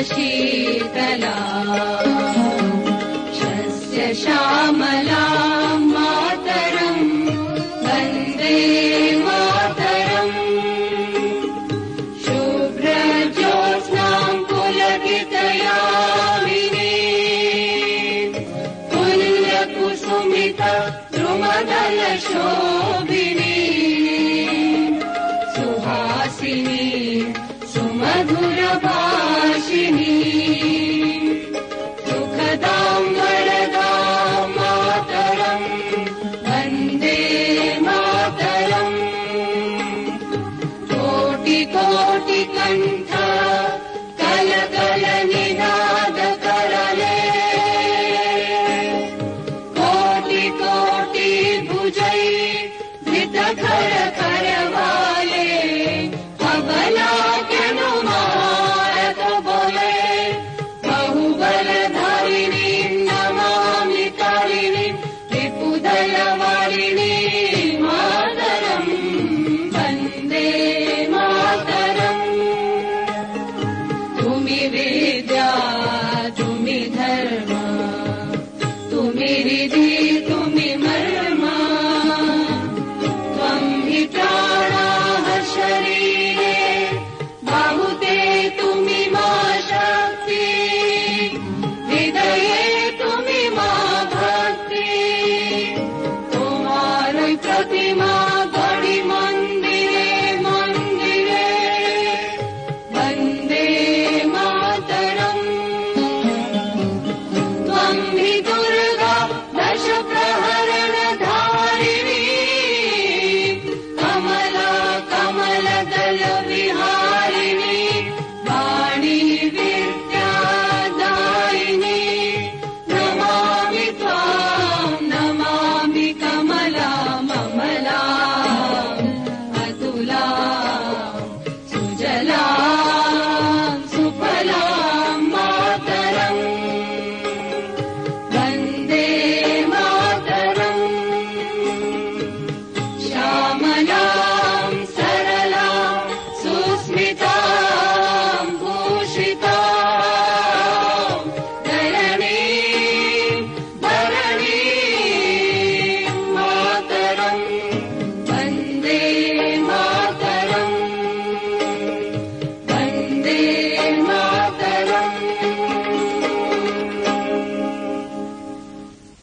शीतला शस्य श्यामला मातरम् वन्दे मातरम् शुभ्रज्योत्स्नाम् पुलकितयामिनी पुण्यकुसुमित द्रुमदलशोभिनी सुहासिनी सुमधुरभाषिणी सुखदाम् वरदाम् मातरम् वन्दे मातरम् कोटि कोटि कण्ठ कलकल निनाद करले कोटि कोटि भुजै धृत कर करवाले अबला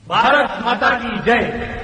भारत माता की जय।